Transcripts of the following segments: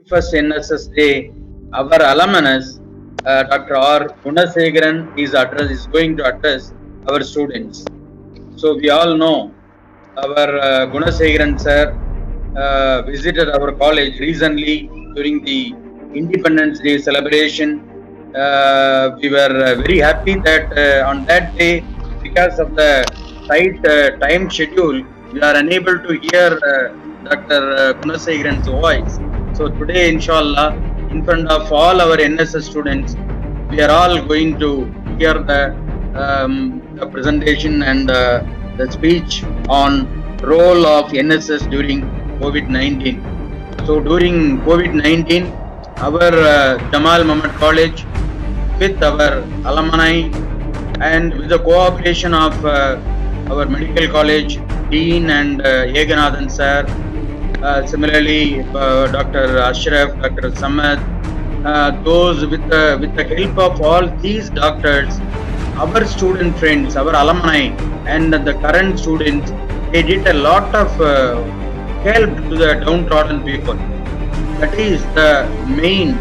51st NSS Day, our alumnus, Dr. R. Gunasegaran, is going to address our students. So we all know our Gunasegaran sir visited our college recently during the Independence Day celebration. We were very happy that on that day, because of the tight time schedule, we are unable to hear Dr. Gunasegaran's voice. So today, inshallah, in front of all our NSS students, we are all going to hear the presentation and the speech on role of NSS during COVID-19. So during COVID-19, our Jamal Muhammad College, with our alumni and with the cooperation of our medical college dean and Yeganathan sir, similarly Dr. Ashraf, Dr. Samad, those with the help of all these doctors, our student friends, our alumni and the current students, they did a lot of help to the downtrodden people. That is the main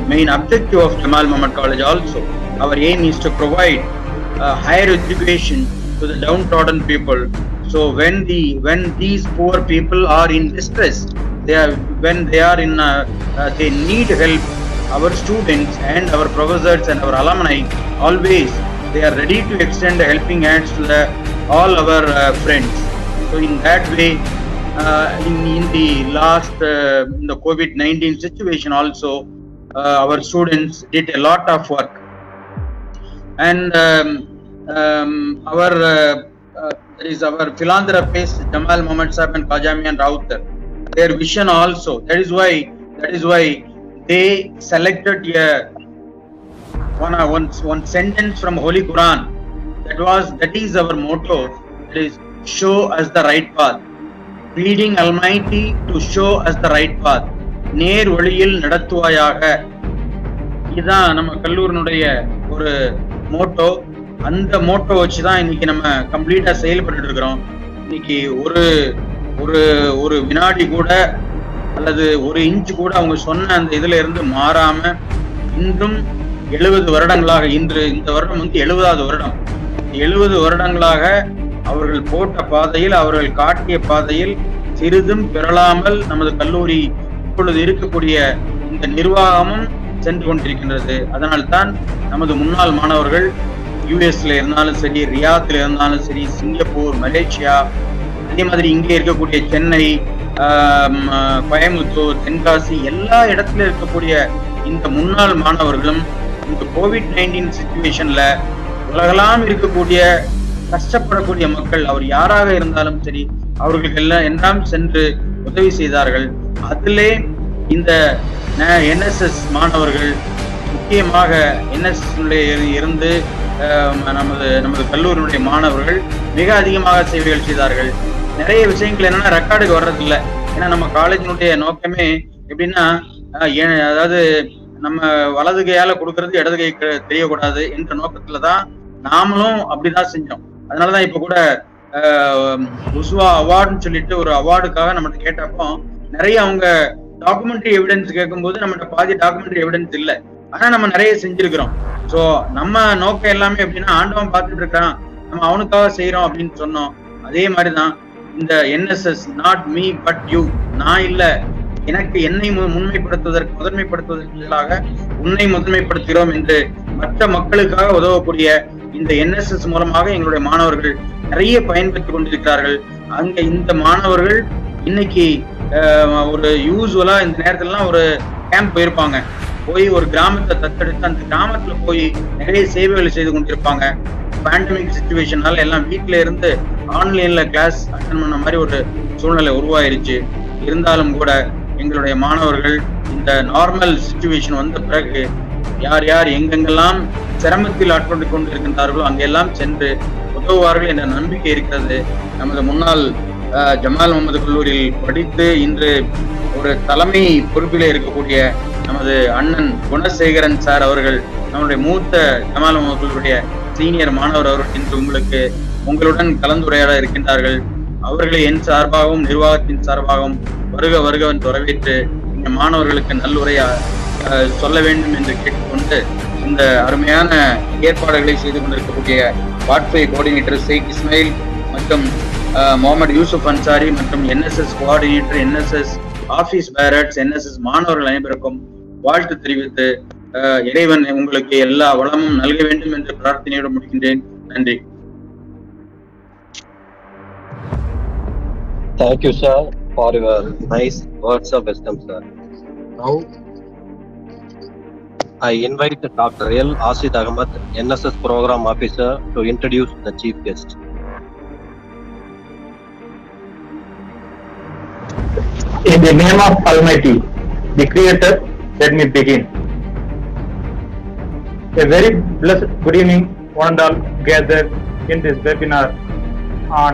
main objective of Jamal Muhammad College also. Our aim is to provide higher education to the downtrodden people. So when these poor people are in distress, when they are in they need help, our students and our professors and our alumni always they are ready to extend helping hands to all our friends. So in that way, in the last in the COVID-19 situation also, our students did a lot of work, and our philanthropist Jamal Muhammad Sahib and Khwaja Rautar, their vision also. That is why they selected one sentence from Holy Quran. That is our motto. That is, show us the right path. Pleading Almighty to show us the right path. நேர் வழியில் நடத்துவாயாக. இதுதான் நம்ம கல்லூரினுடைய ஒரு Moto. அந்த Moto வச்சுதான் இன்னைக்கு நம்ம கம்ப்ளீட்டா செயல்பட்டு இருக்கிறோம். இன்னைக்கு ஒரு வினாடி கூட அல்லது ஒரு இன்ச்சு கூட அவங்க சொன்ன அந்த இதுல இருந்து மாறாம இன்றும் 70 வருடங்களாக, இந்த வருடம் வந்து 70வது வருடம், 70 வருடங்களாக அவர்கள் போட்ட பாதையில், அவர்கள் காட்டிய பாதையில் சிறிதும் பெறலாமல் நமது கல்லூரி இப்பொழுது இருக்கக்கூடிய இந்த நிர்வாகமும் சென்று கொண்டிருக்கின்றது. அதனால்தான் நமது முன்னாள் மாணவர்கள் யுஎஸ்ல இருந்தாலும் சரி, ரியாத்ல இருந்தாலும் சரி, சிங்கப்பூர், மலேசியா, அதே மாதிரி இங்கே இருக்கக்கூடிய சென்னை, கோயம்புத்தூர், தென்காசி, எல்லா இடத்துல இருக்கக்கூடிய இந்த முன்னாள் மாணவர்களும் இந்த COVID-19 சிச்சுவேஷன்ல உலகெல்லாம் இருக்கக்கூடிய கஷ்டப்படக்கூடிய மக்கள், அவர் யாராக இருந்தாலும் சரி, அவர்களுக்கு எல்லாம் சென்று உதவி செய்தார்கள். அதிலே இந்த என்எஸ்எஸ் மாணவர்கள் முக்கியமாக என்எஸ்எஸ் இருந்து நமது கல்லூரியினுடைய மாணவர்கள் மிக அதிகமாக சேவைகள் செய்தார்கள். நிறைய விஷயங்கள் என்னன்னா ரெக்கார்டுக்கு வர்றதில்லை. ஏன்னா நம்ம காலேஜினுடைய நோக்கமே எப்படின்னா, அதாவது நம்ம வலது கையால கொடுக்கறது இடது கைக்கு தெரியக்கூடாது என்ற நோக்கத்துலதான் நாமளும் அப்படிதான் செஞ்சோம். அதனாலதான் இப்ப கூட உஸ்வா அவார்டுன்னு சொல்லிட்டு ஒரு அவார்டுக்காக நம்மகிட்ட கேட்டப்போ நிறைய அவங்க டாக்குமெண்ட்ரி எவிடன்ஸ் கேட்கும்போது நம்மகிட்ட பாதி டாக்குமெண்ட்ரி எவிடன்ஸ் இல்லை. ஆனா நம்ம நிறைய செஞ்சிருக்கிறோம். சோ நம்ம நோக்கம் எல்லாமே எப்படின்னா, ஆண்டவன் பார்த்துட்டு இருக்கான், நம்ம அவனுக்காக செய்யறோம் அப்படின்னு சொன்னோம். அதே மாதிரிதான் இந்த NSS, not me but you, நான் இல்ல, எனக்கு என்னை முதன்மைப்படுத்துவதற்காக உன்னை முதன்மைப்படுத்துகிறோம் என்று மற்ற மக்களுக்காக உதவக்கூடிய இந்த என்எஸ்எஸ் மூலமாக எங்களுடைய மாணவர்கள் நிறைய பயன்பெற்றுக் கொண்டிருக்கிறார்கள். அங்க இந்த மாணவர்கள் இன்னைக்கு ஒரு யூஸ்வலா இந்த நேரத்துலலாம் ஒரு கேம்ப் போயிருப்பாங்க, போய் ஒரு கிராமத்தை தத்தெடுத்து அந்த கிராமத்துல போய் நிறைய சேவைகள் செய்து கொண்டிருப்பாங்க. பேண்டமிக் சிச்சுவேஷனால எல்லாம் வீட்டுல இருந்து ஆன்லைன்ல கிளாஸ் அட்டன் பண்ண மாதிரி ஒரு சூழ்நிலை உருவாயிருச்சு. இருந்தாலும் கூட எங்களுடைய மாணவர்கள் இந்த நார்மல் சிச்சுவேஷன் வந்த பிறகு யார் யார் எங்கெங்கெல்லாம் சிரமத்தில் ஆட்கொண்டு கொண்டிருக்கின்றார்களோ அங்கெல்லாம் சென்று உதவுவார்கள் என்ற நம்பிக்கை இருக்கிறது. நமது முன்னாள் ஜமால் முகமது கல்லூரியில் படித்து இன்று ஒரு தலைமை பொறுப்பிலே இருக்கக்கூடிய நமது அண்ணன் குணசேகரன் சார் அவர்கள், நம்முடைய மூத்த ஜமால் முகமது கல்லூரிய சீனியர் மாணவர் அவர்கள் இன்று உங்களுடன் கலந்துரையாட இருக்கின்றார்கள். அவர்களை என் சார்பாகவும் நிர்வாகத்தின் சார்பாகவும் வருக வருக என்று வரவேற்று இந்த மாணவர்களுக்கு நல்லுரையா சொல்ல வேண்டும் என்று கேட்டுக்கொண்டு இந்த அருமையான ஏற்பாடுகளை செய்து கொண்டிருக்கக்கூடிய வாட்ஃபை கோஆர்டினேட்டர் ஷேக் இஸ்மாயில் மற்றும் முகமது யூசுப் அன்சாரி மற்றும் NSS coordinator, NSS office parrots, NSS மாணவர்கள் அனைவருக்கும் வாழ்த்து தெரிவித்து இறைவன் உங்களுக்கு எல்லா வளமும் நல்க வேண்டும் என்று பிரார்த்தனையோடு முடிக்கின்றேன். நன்றி. Thank you, sir, for your nice words of wisdom, sir. Now, I invite Dr. L. Asid Ahmed, NSS Program Officer, to introduce the chief guest. In the name of Almighty, the Creator, let me begin. A very blessed good evening, one and all gathered in this webinar on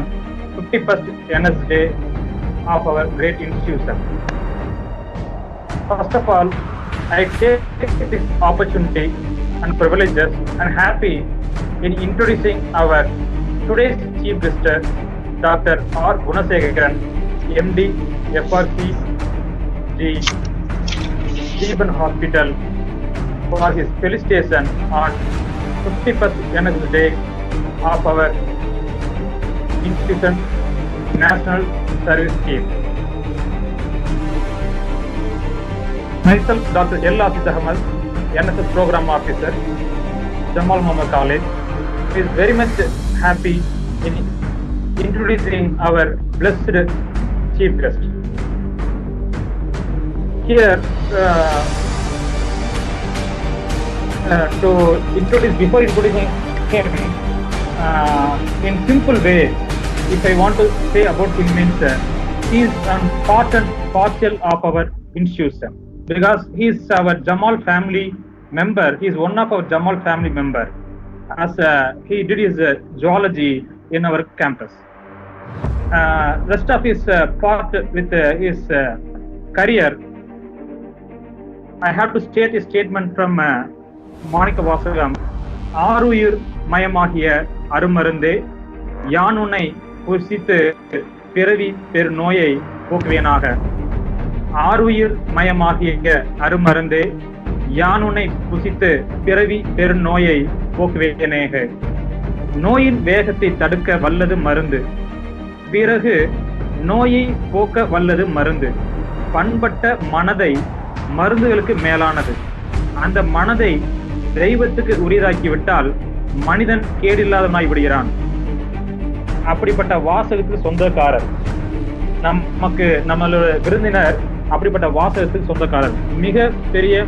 51st NS Day of our great institution. First of all, I take this opportunity and privileges and happy in introducing our today's chief guest, Dr. R. Gunasekaran, MD, FRC, Jeevan Hospital, for his felicitation on 51st NS Day of our institution National Service Scheme. Myself, Dr. L. Asid Ahmed, NSS Program Officer, Jamal Muhammad College, is very much happy in introducing our blessed chief guest. Here, to introduce, before introducing him, in simple way, if I want to say about him means he is an important partial of our institution because he is our Jamal family member. He is one of our Jamal family member as he did his zoology in our campus. Rest of his part with his career, I have to state a statement from Monica Vasagam. ஆருயிர் மயமாகிய அருமருந்தே, யான் உன்னை புசித்து பிறவி பெரு நோயை போக்குவேனாக. ஆருயிர் மயமாகிய அருமருந்தே, யான் உன்னை புசித்து பிறவி பெரு நோயை போக்குவேனேக. நோயின் வேகத்தை தடுக்க வல்லது மருந்து, பிறகு நோயை போக்க வல்லது மருந்து. பண்பட்ட மனதை மருந்துகளுக்கு மேலானது. அந்த மனதை தெய்வத்துக்கு உரியதாக்கிவிட்டால் மனிதன் கேடில்லாதவனாய் விடுகிறான். அப்படிப்பட்ட வாசகத்துக்கு சொந்தக்காரர் நமக்கு, நம்மளோட விருந்தினர் அப்படிப்பட்ட வாசகத்துக்கு சொந்தக்காரர். மிக பெரிய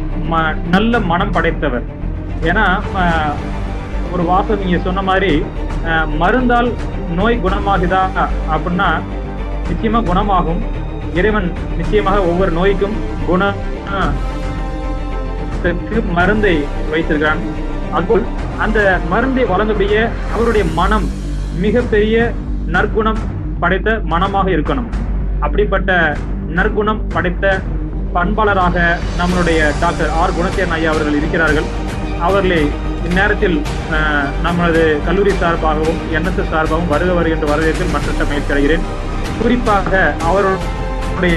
நல்ல மனம் படைத்தவர். ஏன்னா ஒரு வாசகம் நீங்க சொன்ன மாதிரி மருந்தால் நோய் குணமாகுதா அப்படின்னா நிச்சயமா குணமாகும். இறைவன் நிச்சயமாக ஒவ்வொரு நோய்க்கும் மருந்தை வைத்திருக்கிறான். அதுபோல் அந்த மருந்தை வழங்கக்கூடிய அவருடைய மனம் மிகப்பெரிய நற்குணம் படைத்த மனமாக இருக்கணும். அப்படிப்பட்ட நற்குணம் படைத்த பண்பாளராக நம்மளுடைய டாக்டர் ஆர் குணசேகரன் ஐயா அவர்கள் இருக்கிறார்கள். அவர்களை இந்நேரத்தில் நமது கல்லூரி சார்பாகவும் என்எஸ்எஸ் சார்பாகவும் வருக வருகின்ற வரவேற்பில் மற்ற மகிழ்ச்சி அடைகிறேன். குறிப்பாக அவருடைய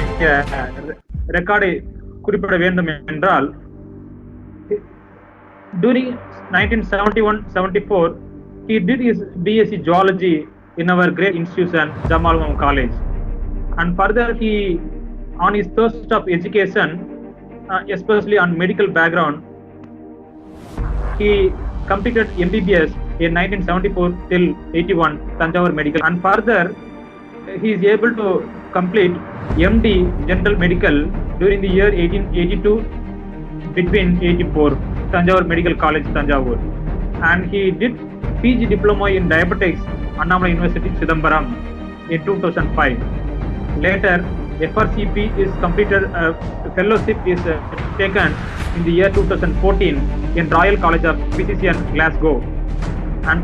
ரெக்கார்டை குறிப்பிட வேண்டும் என்றால், during 1971-74 he did his BSc Zoology in our great institution Jamal Muhammad College, and further he, on his thirst of education, especially on medical background, he completed MBBS in 1974 till 81 Tanjavur Medical, and further he is able to complete MD General Medical during the year 1882 between 84 Tanjavur Medical College Tanjavur, and he did PG Diploma in Diabetics Annamalai University Chidambaram in 2005. Later FRCP is completed, fellowship is taken in the year 2014 in Royal College of Physicians Glasgow, and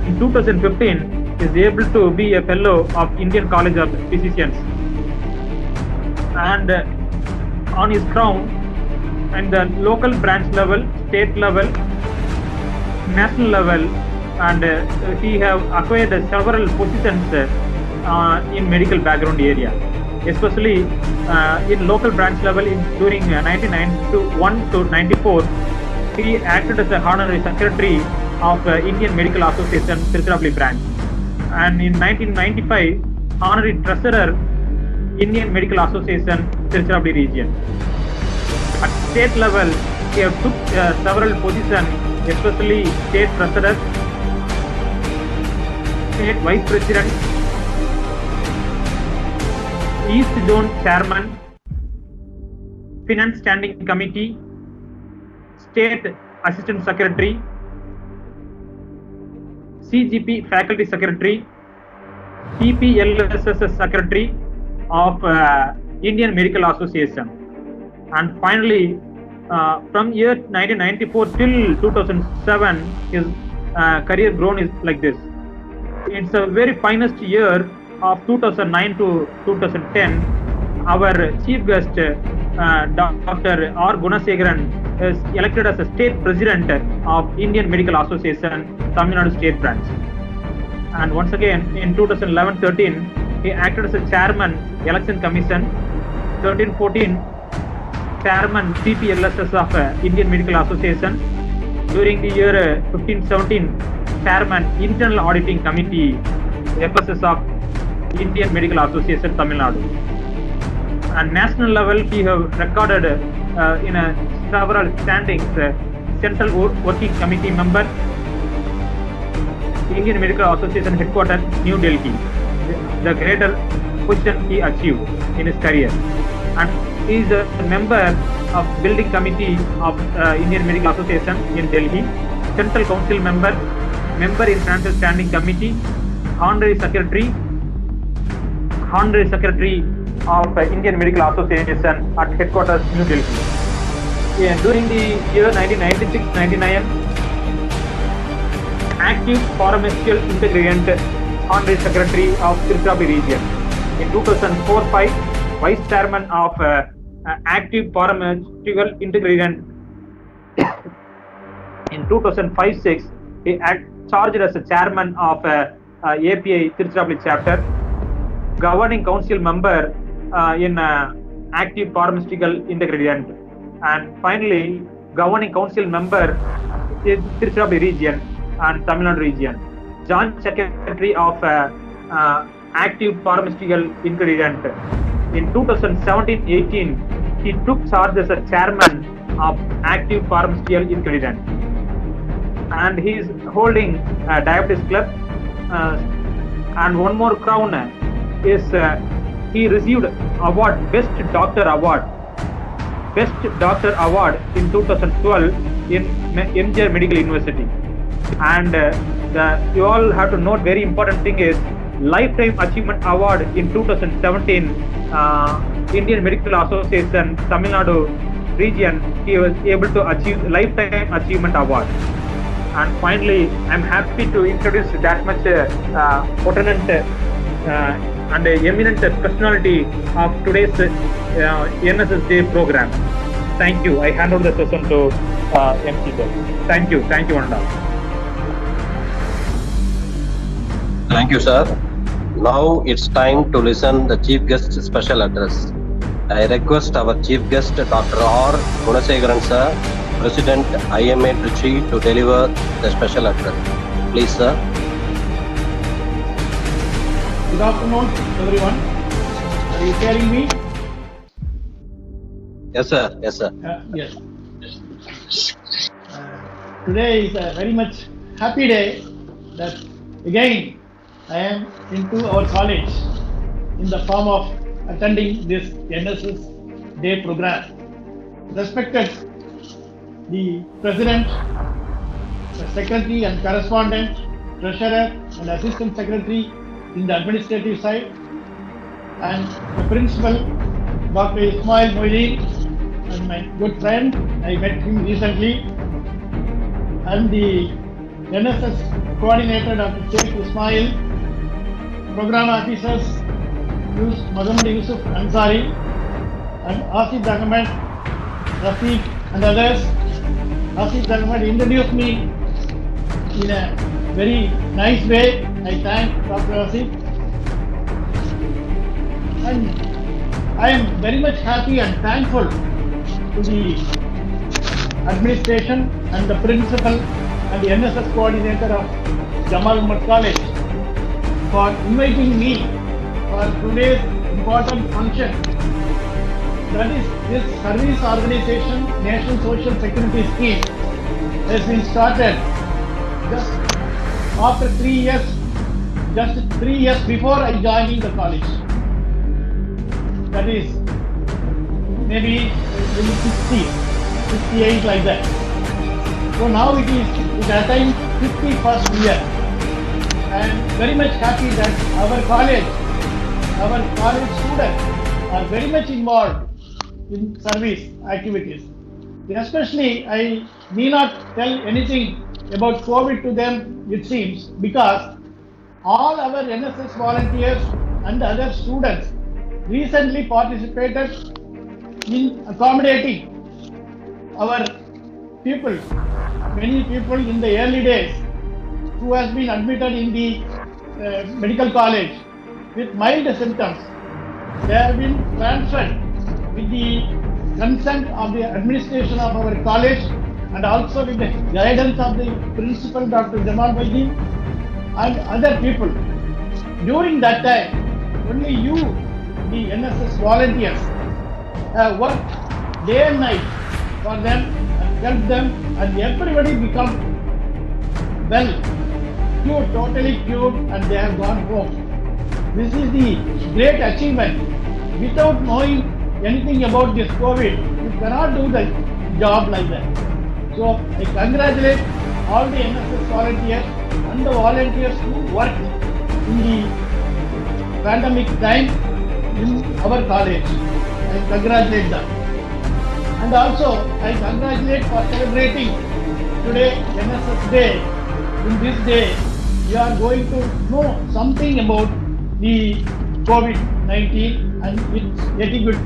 in 2015 is able to be a fellow of Indian College of Physicians, and on his crown and the local branch level, state level, national level, and he have acquired several positions in medical background area, especially in local branch level during 1991 to 94. He acted as the honorary secretary of Indian Medical Association Tiruchirappalli branch, and in 1995 honorary treasurer Indian Medical Association Tiruchirappalli region. At state level, he took several positions, especially state treasurer, state vice president, East Zone chairman, finance standing committee, state assistant secretary, CGP faculty secretary, PPLSS secretary of Indian Medical Association. And finally, from year 1994 till 2007, his career grown is like this. It's a very finest year of 2009 to 2010. Our chief guest, Dr. R. Gunasekharan, is elected as a state president of Indian Medical Association, Tamil Nadu State Branch. And once again, in 2011-13, he acted as a chairman, Election Commission. 13-14, chairman, CPLSS of Indian Medical Association. During the year 15-17, chairman, Internal Auditing Committee, FSS of Indian Medical Association, Tamil Nadu. And national level, he have recorded in several standings, Central Working Committee member, Indian Medical Association headquarters, New Delhi. The greater position he achieved in his career. And he is a member of Building Committee of Indian Medical Association in Delhi, Central Council member, member in Financial Standing Committee, Honorary Secretary of Indian Medical Association at headquarters, New Delhi. During the year 1996-99, active pharmaceutical ingredient honorary secretary of Tiruchirappalli region. In 2004-05, vice chairman of active pharmaceutical ingredient. In 2005-06, he charged as a chairman of API Tiruchirappalli chapter, governing council member in active pharmaceutical ingredient, and finally governing council member in Tiruchirappalli region and Tamil Nadu region, joint secretary of active pharmaceutical ingredient. In 2017-18, he took charge as a chairman of active pharmaceutical ingredient, and he is holding Diabetes Club. And one more crown is he received award, Best Doctor Award in 2012 in MGR Medical University. And you all have to note, very important thing is Lifetime Achievement Award in 2017, Indian Medical Association Tamil Nadu region, he was able to achieve Lifetime Achievement Award. And finally, I'm happy to introduce that much pertinent and eminent personality of today's NSS Day program. Thank you. I hand over the session to MC Bell. Thank you, Ananda. Thank you, sir. Now it's time to listen the chief guest special address. I request our chief guest, Dr. R. Gunasekharan, sir, President IMA Trichy, to deliver the special address. Please, sir. Good afternoon, everyone. Are you hearing me? Yes, sir. Yes, sir. Yes. Today is a very much happy day that again I am into our college in the form of attending this NSS Day program. Respected the President, the Secretary and Correspondent, Treasurer and Assistant Secretary in the administrative side, and the Principal, Dr. Ismail Moideen, and my good friend, I met him recently, and the NSS Coordinator, Dr. Sheikh Ismail, Program Officers, Muhammad Yusuf Ansari, and Asif Ahmed, Rafiq and others. Asif Ahmed introduced me in a very nice way. I thank Dr. Asif. And I am very much happy and thankful to the administration and the principal and the NSS coordinator of Jamal Ahmad College for inviting me for today's important function. That is, this service organization, National Social Security Scheme, has been started just after 3 years, just 3 years before I joining the college. That is maybe 60, 68 like that. So now it is attained 51st year. I am very much happy that our college students are very much involved in service activities. Especially, I need not tell anything about COVID to them, it seems, because all our NSS volunteers and other students recently participated in accommodating our people, many people in the early days who has been admitted in the medical college with mild symptoms. They have been transferred with the consent of the administration of our college and also with the guidance of the principal, Dr. Jamal Vaidin, and other people. During that time, only you, the NSS volunteers, have worked day and night for them and helped them, and everybody become well, cured, totally cured, and they have gone home. This is the great achievement. Without knowing anything about this COVID, you cannot do the job like that. So I congratulate all the NSS volunteers and the volunteers who worked in the pandemic time in our college. I congratulate them. And also I congratulate for celebrating today NSS Day. In this day, you are going to know something about the COVID-19 and its etiquette.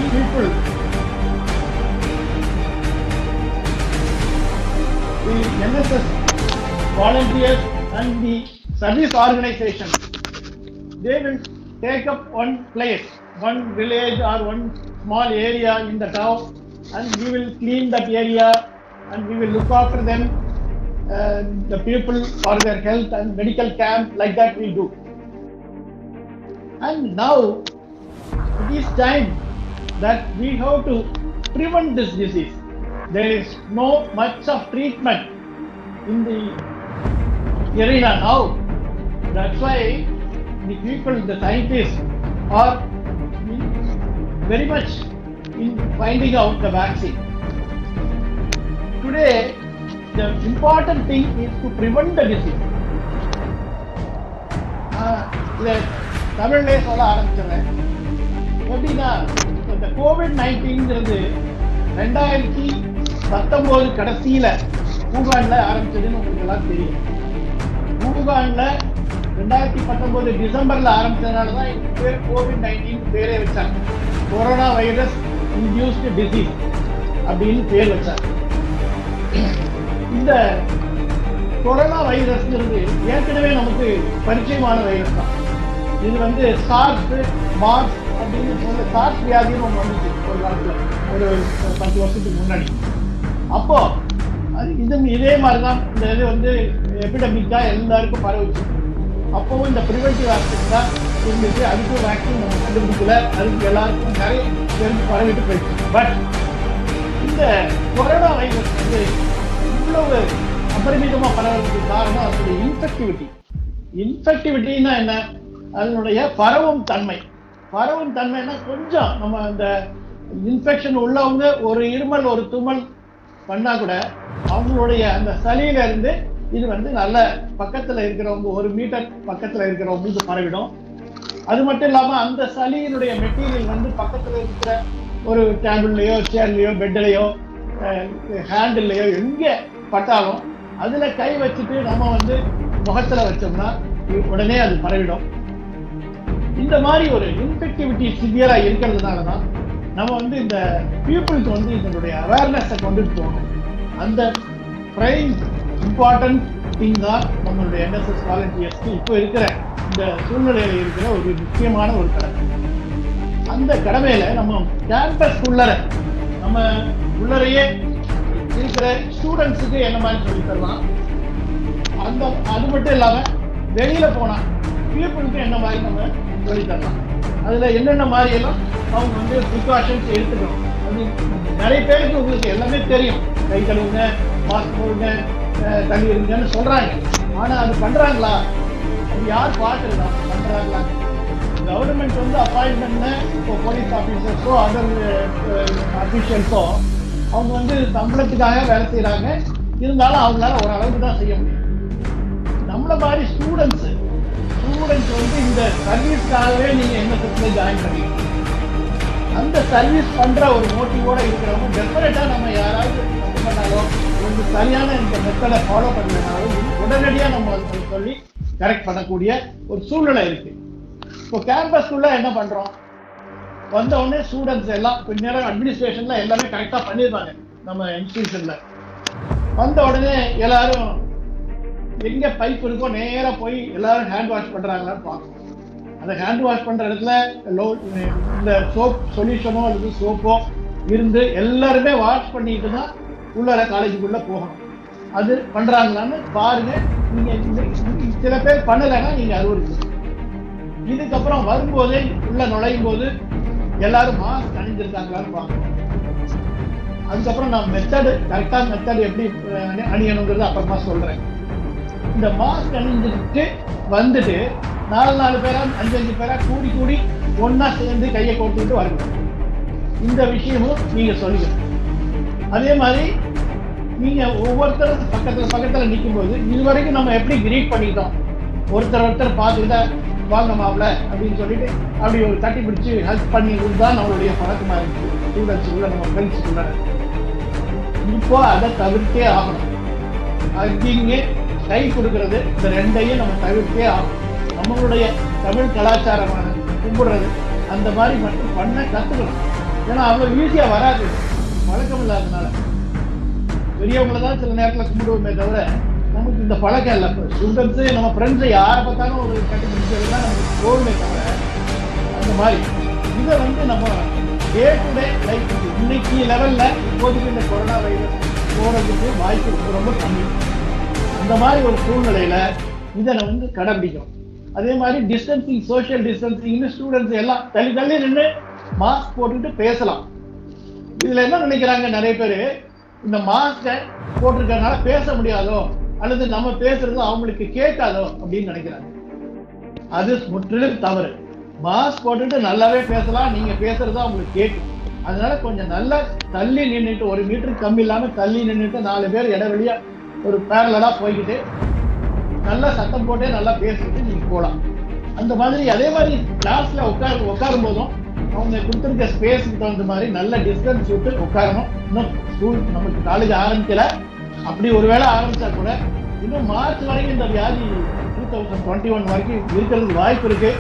People, the NSS volunteers and the service organizations, they will take up one place, one village or one small area in the town, and we will clean that area and we will look after them, the people for their health and medical camp, like that we do. And now it is time that we have to prevent this disease. There is no much of treatment in the arena now. That's why the people, the scientists are very much in finding out the vaccine. Today, the important thing is to prevent the disease. தமிழ்லே சொல்ல ஆரம்பிச்சிடறேன். எப்படின்னா, இந்த COVID-19 2019 கடைசியில ஊகான்ல ஆரம்பிச்சதுன்னு உங்களுக்கு எல்லாம் தெரியும். ஊகான்ல 2019 டிசம்பர்ல ஆரம்பிச்சதுனால தான் இதுக்கு பேர் COVID-19 பேரே வச்சாங்க. கொரோனா வைரஸ் இன்டியூஸ்டு டிசீஸ் அப்படின்னு பேர் வச்சாங்க. இந்த கொரோனா வைரஸ்ங்கிறது ஏற்கனவே நமக்கு பரிச்சயமான வைரஸ் தான். இது சார்ஸ், மார்ஸ் அப்படின்னு சொல்ல சார்ஸ் வியாதின்னு ஒன்று வந்துச்சு ஒரு காலத்துல, ஒரு 10 வருஷத்துக்கு முன்னாடி. அப்போ இதே மாதிரி தான் இந்த இது எபிடமிக்கா எல்லாருக்கும் பரவுச்சு. அப்போவும் இந்த ப்ரிவென்டிவ் வேக்சின் தான் இருந்துச்சு. அதுக்கும் வேக்சின் நம்ம கண்டுபிடிக்கல, அதுக்கு எல்லாருக்கும் நிறைய பேருக்கு பரவிட்டு போயிடுச்சு. பட் இந்த கொரோனா வைரஸ் இவ்வளவு அபரிமிதமா பரவறதுக்கு காரணம் அதனுடைய இன்ஃபெக்டிவிட்டி. இன்ஃபெக்டிவிட்டின்னா என்ன? அதனுடைய பரவும் தன்மை. பரவும் தன்மைன்னா கொஞ்சம் நம்ம அந்த இன்ஃபெக்ஷன் உள்ளவங்க ஒரு இருமல் ஒரு தும்மல் பண்ணா கூட அவங்களுடைய அந்த சளியில இருந்து இது நல்ல பக்கத்துல இருக்கிறவங்க, 1 மீட்டர் பக்கத்துல இருக்கிறவங்களுக்கு பரவிடும். அது மட்டும் இல்லாம அந்த சளியினுடைய மெட்டீரியல் பக்கத்துல இருக்கிற ஒரு டேபிள்லயோ சேர்லயோ பெட்லயோ ஹேண்டில்லையோ எங்க பட்டாலும் அதுல கை வச்சுட்டு நம்ம முகத்துல வச்சோம்னா உடனே அது பரவிடும். இந்த மாதிரி ஒரு இன்ஃபெக்டிவிட்டி சிவியரா இருக்கிறதுனாலதான் நம்ம இந்த பீப்புளுக்கு இதனுடைய அவேர்னஸை கொண்டுட்டு போகணும். அந்த பிரைம் இம்பார்ட்டன்ட் திங் தான் நம்மளுடைய என்எஸ்எஸ் வாலண்டியர்ஸ்க்கு இப்போ இருக்கிற இந்த சூழ்நிலையில் இருக்கிற ஒரு முக்கியமான ஒரு கடமை. அந்த கடமையில நம்ம கேம்பஸ் உள்ளர நம்ம உள்ளரையே இருக்கிற ஸ்டூடெண்ட்ஸுக்கு என்ன மாதிரி சொல்லி தரலாம், அது மட்டும் இல்லாம வெளியில போனா பீப்புளுக்கு என்ன மாதிரி நம்ம சொல்லி தரலாம், அதுல என்னென்ன மாதிரி எல்லாம் அவங்க வந்து ப்ரிகாஷன்ஸ் எடுத்துக்கணும். அது நிறைய பேருக்கு உங்களுக்கு எல்லாமே தெரியும், கை கழுவுங்க, மாஸ்க் போடுங்க, தண்ணி இருங்கன்னு சொல்றாங்க. ஆனா அது பண்றாங்களா, அது யார் பார்த்துருக்கா பண்றாங்களா? கவர்மெண்ட் வந்து அப்பாயின்மெண்ட்னு இப்போ போலீஸ் ஆஃபீஸர்ஸோ அதர் அஃபீஷியல்ஸோ அவங்க வந்து சம்பளத்துக்காக வேலை செய்யறாங்க. இருந்தாலும் அவங்களால ஒரு அளவுக்கு தான் செய்ய முடியும். நம்மள மாதிரி ஸ்டூடெண்ட்ஸ் வந்து இந்த சர்வீஸ்க்காகவே நீங்க என்எஸ்எஸ்ல ஜாயின் பண்ணிக்கணும். அந்த சர்வீஸ் பண்ற ஒரு மோட்டிவோட இருக்கிறவங்க டெஃபினட்டா நம்ம யாராவது தப்பு பண்ணாலும் ஒரு சரியான இந்த மெத்தடை ஃபாலோ பண்ணனாலும் உடனடியாக நம்ம சொல்லி கரெக்ட் பண்ணக்கூடிய ஒரு சூழ்நிலை இருக்கு. இப்போ கேம்பஸ்குள்ள என்ன பண்றோம், வந்த உடனே ஸ்டூடெண்ட்ஸ் எல்லாம் கொஞ்ச நேரம் அட்மினிஸ்ட்ரேஷன்ல எல்லாமே கரெக்டா பண்ணிருப்பாங்க. நம்ம இன்ஸ்டிடியூஷன்ல வந்த உடனே எல்லாரும் எங்க பைப் இருக்கோ நேரா போய் எல்லாரும் ஹேண்ட் வாஷ் பண்றாங்களான்னு பார்க்கணும். அந்த ஹேண்ட் வாஷ் பண்ற இடத்துல இந்த சோப் சொல்யூஷனோ அல்லது சோப்போ இருந்து எல்லாருமே வாஷ் பண்ணிட்டு தான் உள்ளார காலேஜுக்குள்ள போகணும். அது பண்றாங்களான்னு பாருங்க. நீங்க சில பேர் பண்ணலைன்னா நீங்க அறிவுறுத்து. இதுக்கப்புறம் வரும்போதே உள்ள நுழையும் போது எல்லாரும் மாஸ்க் அணிஞ்சிருக்காங்களான்னு பார்க்கணும். அதுக்கப்புறம் நான் கரெக்டான மெத்தட் எப்படி அணியணுங்கிறது அப்புறமா சொல்றேன். இந்த மாஸ்க் அணிஞ்சுட்டு வந்துட்டு 4 பேரா 5 பேரா கூடி ஒன்னா சேர்ந்து கையை கோர்த்துக்கிட்டு வரணும். இந்த விஷயமும் நீங்க சொல்லிக்கணும். அதே மாதிரி நீங்க ஒவ்வொருத்தரும் பக்கத்துல நிற்கும் போது இதுவரைக்கும் நம்ம எப்படி கிரீட் பண்ணிட்டோம், ஒருத்தர் பார்த்துக்கிட்ட வாங்க மாவுல அப்படின்னு சொல்லிட்டு அப்படி ஒரு தட்டி பிடிச்சு ஹெல்ப் பண்ணி தான் நம்மளுடைய பழக்கமா இருக்கு ஸ்டூடெண்ட்ஸுக்குள்ள, நம்ம ஃப்ரெண்ட்ஸுக்குள்ள. இப்போ அதை தவிர்த்தே ஆகணும். அங்கே கை கொடுக்கறது, இந்த ரெண்டையும் நம்ம தவிர்த்தே ஆகணும். நம்மளுடைய தமிழ் கலாச்சாரமான கும்பிடுறது அந்த மாதிரி மட்டும் பண்ண கத்துக்கணும். ஏன்னா அவ்வளவு ஈஸியா வராது, பழக்கம் இல்லாதனால. பெரியவங்களை தான் சில நேரத்தில் கும்பிடுவோமே தவிர நமக்கு இந்த பழக்கம் இல்லை. ஸ்டூடெண்ட்ஸு நம்ம ஃப்ரெண்ட்ஸை யாரை பார்த்தாலும் ஒரு கட்டி முடிச்சதுதான் நமக்கு போகுமே தவிர அந்த மாதிரி இதை வந்து நம்ம டே டு டே லைஃப் இன்னைக்கு லெவல்ல இப்போதைக்கு இந்த கொரோனா வைரஸ் போறதுக்கு வாய்ப்பு ரொம்ப கம்மி. அந்த மாதிரி ஒரு சூழ்நிலையில இதை வந்து கடைபிடிக்கணும். அதே மாதிரி டிஸ்டன்சிங், சோசியல் டிஸ்டன்சிங்னு ஸ்டூடெண்ட்ஸ் எல்லாம் தள்ளி நின்று மாஸ்க் போட்டுக்கிட்டு பேசலாம். இதுல என்ன நினைக்கிறாங்க நிறைய பேர், இந்த மாஸ்கை போட்டிருக்கறதுனால பேச முடியாதோ அல்லது நம்ம பேசுறது அவங்களுக்கு கேட்காதோ அப்படின்னு நினைக்கிறாங்க. அது முற்றிலும் தவறு. மாஸ்க் போட்டுட்டு நல்லாவே பேசலாம், நீங்க பேசுறது அவங்களுக்கு கேட்கும். அதனால கொஞ்சம் நல்லா தள்ளி நின்றுட்டு, 1 மீட்டருக்கு கம்மி இல்லாம தள்ளி நின்றுட்டு 4 பேர் இடைவெளியா ஒரு பேரலா போய்கிட்டு நல்லா சத்தம் போட்டே நல்லா பேசிட்டு நீங்க போகலாம். அந்த மாதிரி அதே மாதிரி கிளாஸ்ல உட்காரும் போதும் அவங்க கொடுத்துருக்க ஸ்பேஸுக்கு தகுந்த மாதிரி நல்ல டிஸ்டன்ஸ் விட்டு உட்காரணும். இன்னும் ஸ்கூல் நமக்கு காலேஜ் ஆரம்பிக்கல, அப்படி ஒருவேளை ஆரம்பிச்சா கூட இன்னும் மார்ச் வரைக்கும் இந்த வியாதி 2021 வரைக்கும் இருக்கிறதுக்கு வாய்ப்பு இருக்கு.